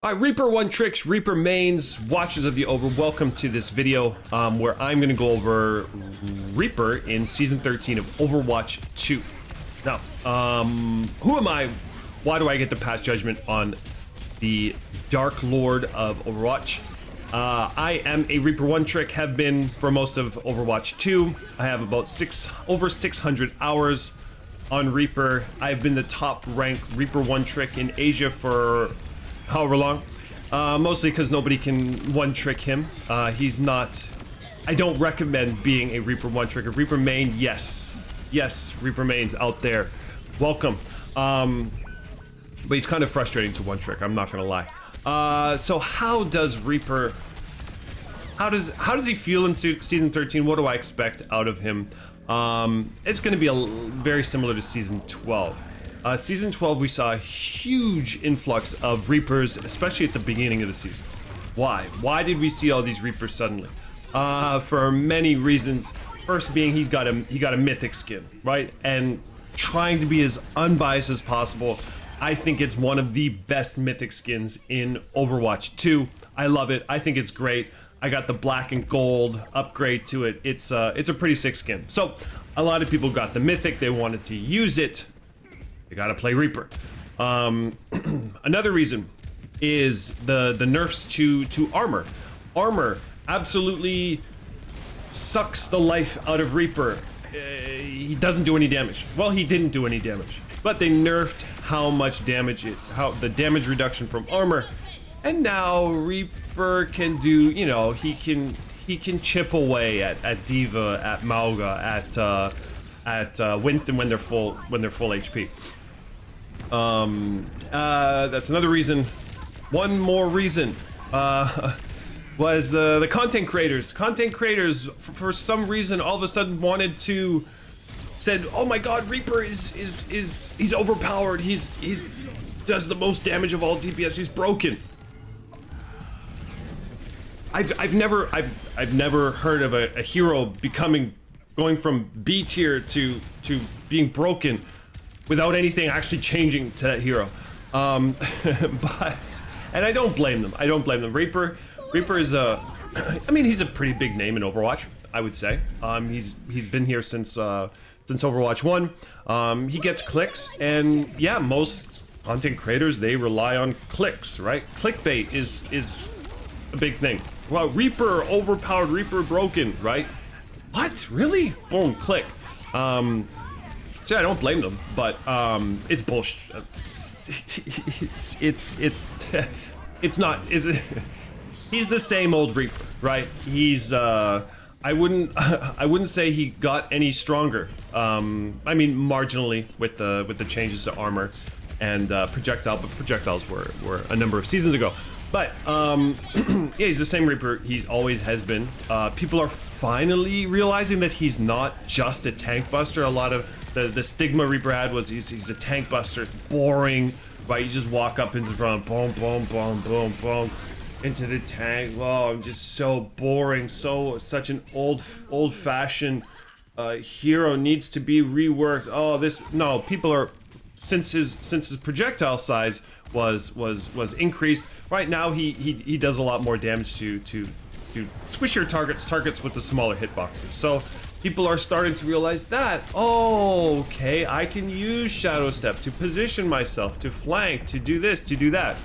All right, Reaper one tricks, Reaper mains, watchers of the Over. Welcome to this video where I'm going to go over Reaper in Season 13 of Overwatch 2. Now, who am I? Why do I get to pass judgment on the Dark Lord of Overwatch? I am a Reaper one trick, have been for most of Overwatch 2. I have about over 600 hours on Reaper. I've been the top ranked Reaper one trick in Asia for however long, mostly because nobody can one trick him. He's not, I don't recommend being a Reaper one trick. A Reaper main, yes, Reaper mains out there, welcome. But he's kind of frustrating to one trick, I'm not gonna lie. So how does Reaper, how does he feel in season 13? What do I expect out of him? It's gonna be very similar to season 12. Season 12, we saw a huge influx of Reapers, especially at the beginning of the season. Why? Why did we see all these Reapers suddenly? For many reasons. First being he got a mythic skin, right? And trying to be as unbiased as possible, I think it's one of the best mythic skins in Overwatch 2. I love it. I think it's great. I got the black and gold upgrade to it. It's a pretty sick skin. So a lot of people got the mythic. They wanted to use it. You gotta play Reaper. Another reason is the nerfs to armor. Armor absolutely sucks the life out of Reaper. He doesn't do any damage. Well, he didn't do any damage, but they nerfed how much damage the damage reduction from armor, and now Reaper can do, you know, he can chip away at Diva, at Mauga, at Winston when they're full HP. That's another reason. One more reason was the content creators. Content creators, for some reason, all of a sudden said, "Oh my God, Reaper he's overpowered. He's does the most damage of all DPS. He's broken." I've never heard of a hero going from B tier to being broken without anything actually changing to that hero. And I don't blame them. Reaper is I mean, he's a pretty big name in Overwatch, I would say. He's been here since Overwatch 1. He gets clicks, and yeah, most content creators, they rely on clicks, right? Clickbait is a big thing. Well, Reaper overpowered, Reaper broken, right? What? Really? Boom, click. So I don't blame them, but it's bullshit. It's not. He's the same old Reaper, right? He's I wouldn't say he got any stronger. I mean, marginally with the changes to armor and projectile, but projectiles were a number of seasons ago. But yeah, he's the same Reaper. He always has been. People are finally realizing that he's not just a tank buster. A lot of the stigma Reaper had was he's a tank buster. It's boring, right? You just walk up into the front, boom, boom, boom, boom, boom, into the tank. Oh, I'm just so boring. Such an old-fashioned hero needs to be reworked. Oh, no. People are since his projectile size was increased. Right now he does a lot more damage to squish your targets with the smaller hitboxes. So people are starting to realize that, oh, okay, I can use Shadow Step to position myself, to flank, to do this, to do that.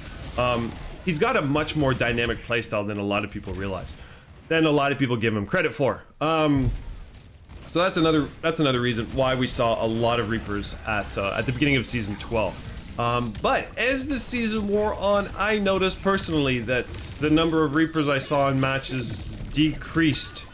He's got a much more dynamic playstyle than a lot of people realize, than a lot of people give him credit for. So that's another reason why we saw a lot of Reapers at the beginning of season 12. But as the season wore on, I noticed personally that the number of Reapers I saw in matches decreased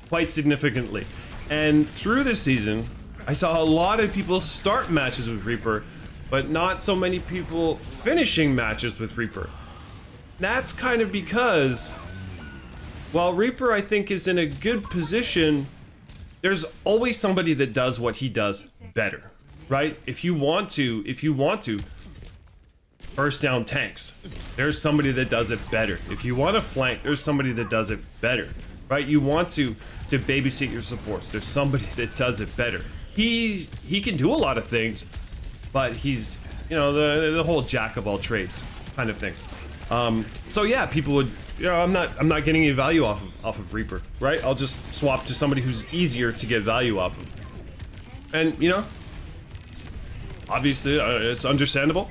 quite significantly. And through this season, I saw a lot of people start matches with Reaper, but not so many people finishing matches with Reaper. That's kind of because, while Reaper, I think, is in a good position, there's always somebody that does what he does better, right? If you want to burst down tanks, there's somebody that does it better. If you want to flank, there's somebody that does it better, right? You want to babysit your supports, there's somebody that does it better. He can do a lot of things, but he's, you know, the whole jack of all trades kind of thing. So yeah, people would, you know, I'm not getting any value off of Reaper, right? I'll just swap to somebody who's easier to get value off of. And you know, obviously it's understandable,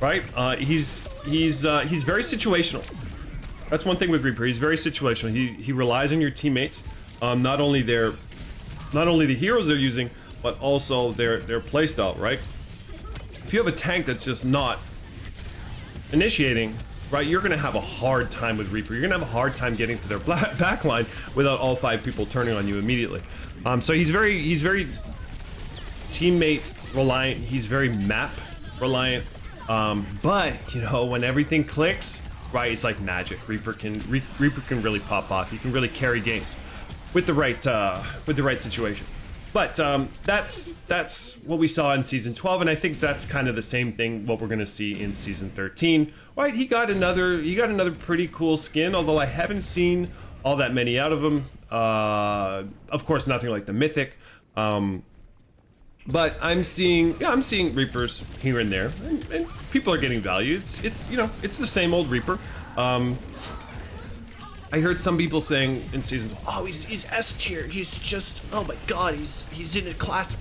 right? He's very situational. That's one thing with Reaper. He's very situational. He relies on your teammates, not only the heroes they're using, but also their playstyle, right? If you have a tank that's just not initiating, right, you're gonna have a hard time with Reaper. You're gonna have a hard time getting to their backline without all 5 people turning on you immediately. So he's very teammate reliant. He's very map reliant. But you know, when everything clicks, right, it's like magic. Reaper can really pop off. He can really carry games with the right situation. But that's what we saw in season 12, and I think that's kind of the same thing what we're gonna see in season 13. Right, he got another pretty cool skin, although I haven't seen all that many out of him. Of course, nothing like the mythic. But I'm seeing Reapers here and there, and people are getting value. It's you know, it's the same old Reaper. I heard some people saying in season, oh, he's S tier. He's just, oh my god, he's in a class.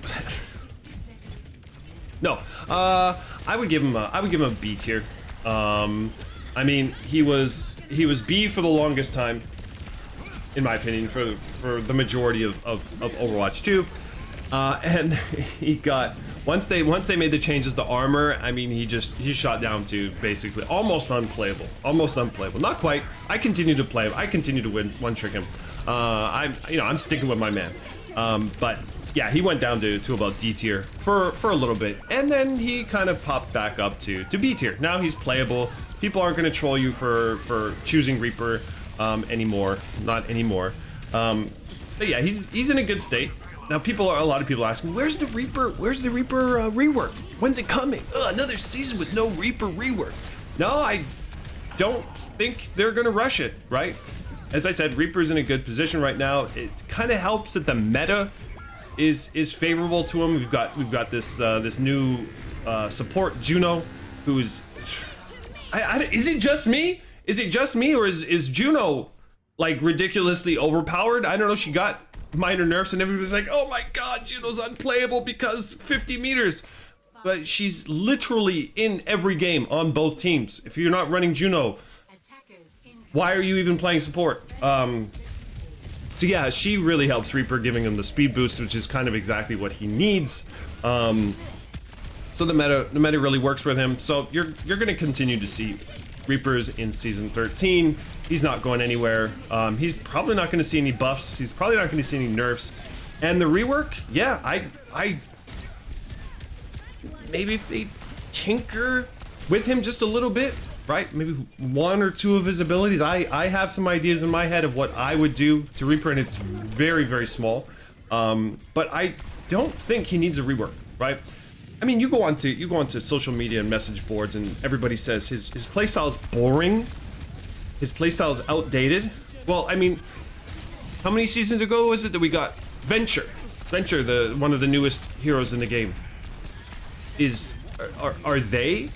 No, I would give him a B tier. I mean, he was B for the longest time, in my opinion, for the majority of Overwatch 2. And he got, once they made the changes to armor, I mean, he shot down to basically almost unplayable. Not quite. I continue to play him. I continue to one trick him. I'm sticking with my man. But yeah, he went down to about D tier for a little bit, and then he kind of popped back up to B tier. Now he's playable. People aren't gonna troll you for choosing Reaper anymore. Not anymore. But yeah, he's in a good state. Now a lot of people asking, where's the Reaper rework? When's it coming? Ugh, another season with no Reaper rework. No, I don't think they're gonna rush it, right? As I said, Reaper's in a good position right now. It kind of helps that the meta is favorable to him. We've got this this new support Juno, who's is it just me? Is it just me, or is Juno like ridiculously overpowered? I don't know. She got minor nerfs and everybody's like, oh my god, Juno's unplayable because 50 meters. But she's literally in every game on both teams. If you're not running Juno, why are you even playing support? So yeah, she really helps Reaper, giving him the speed boost, which is kind of exactly what he needs. So the meta really works with him. So you're gonna continue to see Reapers in season 13. He's not going anywhere. He's probably not going to see any buffs. He's probably not going to see any nerfs. And the rework, yeah, I maybe if they tinker with him just a little bit, right? Maybe 1 or 2 of his abilities. I have some ideas in my head of what I would do to Reaper, and it's very, very small. But I don't think he needs a rework, right? I mean, you go onto social media and message boards, and everybody says his playstyle is boring. His playstyle is outdated. Well, I mean, how many seasons ago was it that we got Venture, one of the newest heroes in the game? Are they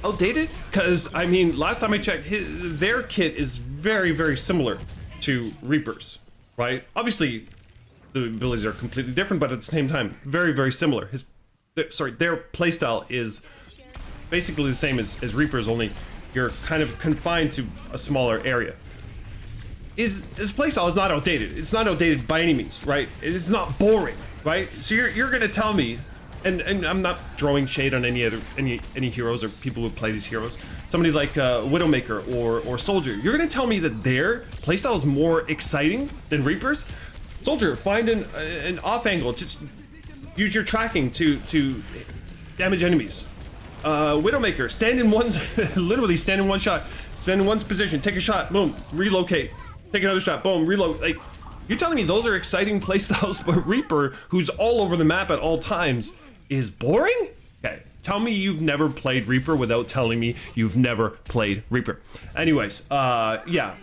outdated? Because I mean, last time I checked, their kit is very, very similar to Reaper's, right? Obviously, the abilities are completely different, but at the same time, very, very similar. Their playstyle is basically the same as Reaper's, only you're kind of confined to a smaller area. His playstyle is not outdated. It's not outdated by any means, right? It's not boring, right? So you're gonna tell me, and I'm not throwing shade on any heroes or people who play these heroes. Somebody like Widowmaker or Soldier. You're gonna tell me that their playstyle is more exciting than Reaper's? Soldier, find an off angle. Just use your tracking to damage enemies. Widowmaker, stand in one, literally stand in one shot, stand in one position, take a shot, boom, relocate, take another shot, boom, reload. Like, you're telling me those are exciting playstyles, but Reaper, who's all over the map at all times, is boring? Okay, tell me you've never played Reaper without telling me you've never played Reaper. Anyways, yeah.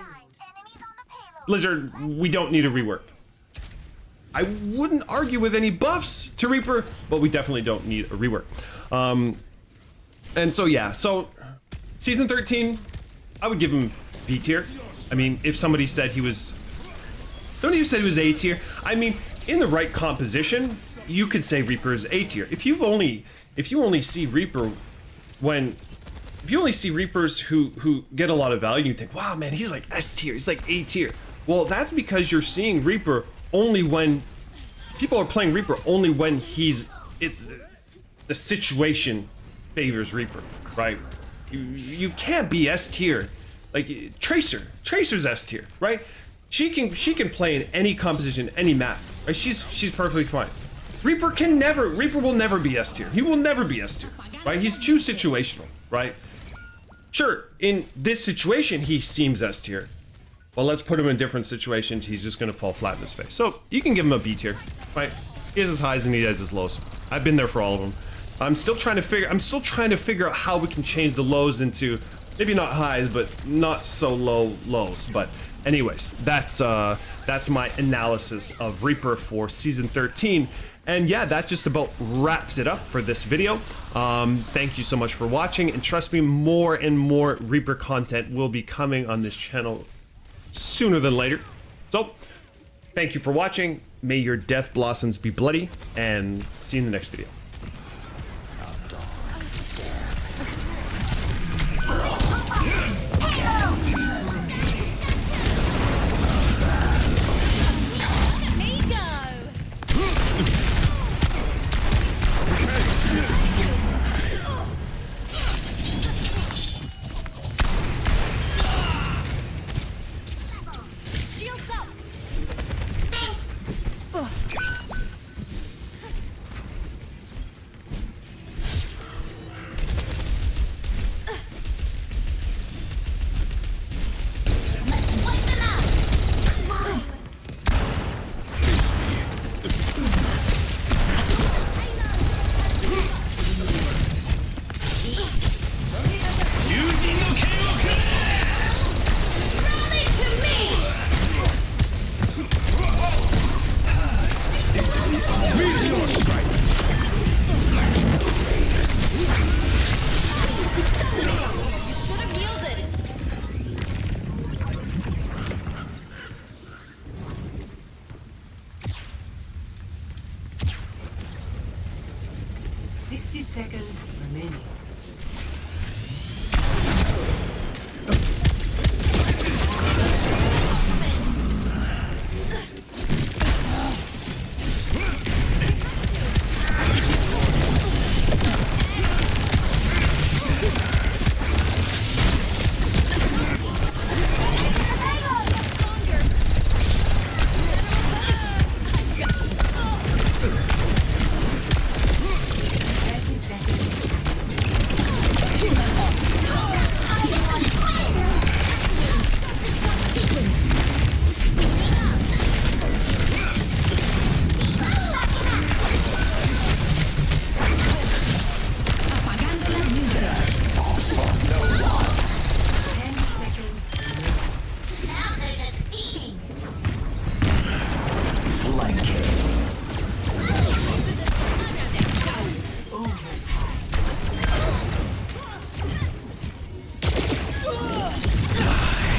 Blizzard, we don't need a rework. I wouldn't argue with any buffs to Reaper, but we definitely don't need a rework. And so yeah, so Season 13, I would give him B tier. I mean, if somebody said he was... Somebody who said he was A tier, I mean, in the right composition, you could say Reaper is A tier. If you only see Reaper when... If you only see Reapers who get a lot of value, you think, wow, man, he's like S tier, he's like A tier. Well, that's because you're seeing Reaper only when... People are playing Reaper only when it's the situation favors Reaper, right? You can't be S tier. Like Tracer's S tier, right? She can play in any composition, any map. Right? She's perfectly fine. Reaper will never be S tier. He will never be S tier, right? He's too situational, right? Sure, in this situation he seems S tier. Well, let's put him in different situations. He's just gonna fall flat in his face. So you can give him a B tier, right? He has his highs and he has his lows. I've been there for all of them. I'm still trying to figure out how we can change the lows into maybe not highs, but not so low lows. But anyways, that's my analysis of Reaper for season 13. And yeah, that just about wraps it up for this video. Thank you so much for watching, and trust me, more and more Reaper content will be coming on this channel sooner than later. So thank you for watching. May your death blossoms be bloody, and see you in the next video. Seconds remaining. Flanking.